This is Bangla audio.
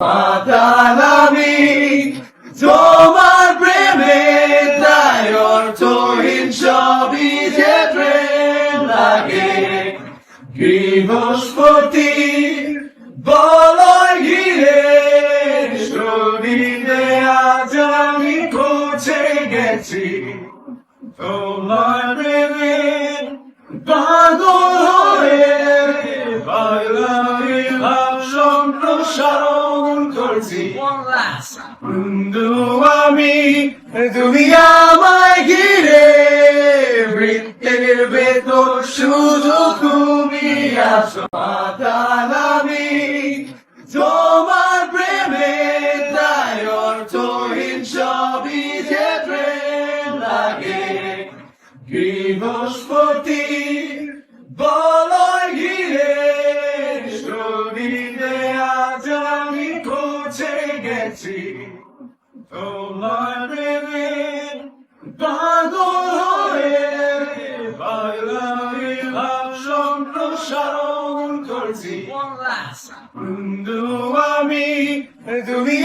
পাতাল আমি তোমার প্রেমে তাই অর্থহীন সবই যে প্রেম লাগে বৃহস্পতি বলয় ঘিরে শরীরে আজ আমি পৌঁছে গেছি তোমার প্রেমে পাগল হয়ে বাংলায় ভাব সম্প্রসারণ করছি বন্ধু আমি তুমি আমায় ঘিরে বৃত্তের ভেতর শুধু তুমি আছো পাতাল আমি তোমার প্রেমে তাই অর্থহীন সবই যে প্রেম লাগে বৃহস্পতি বলয় ঘিরে শরীরে আজ আমি পৌঁছে গেছি তোমার প্রেমে পাগল হয়ে বাংলায় ভাব সম্প্রসারণ করছি বন্ধু আমি তুমি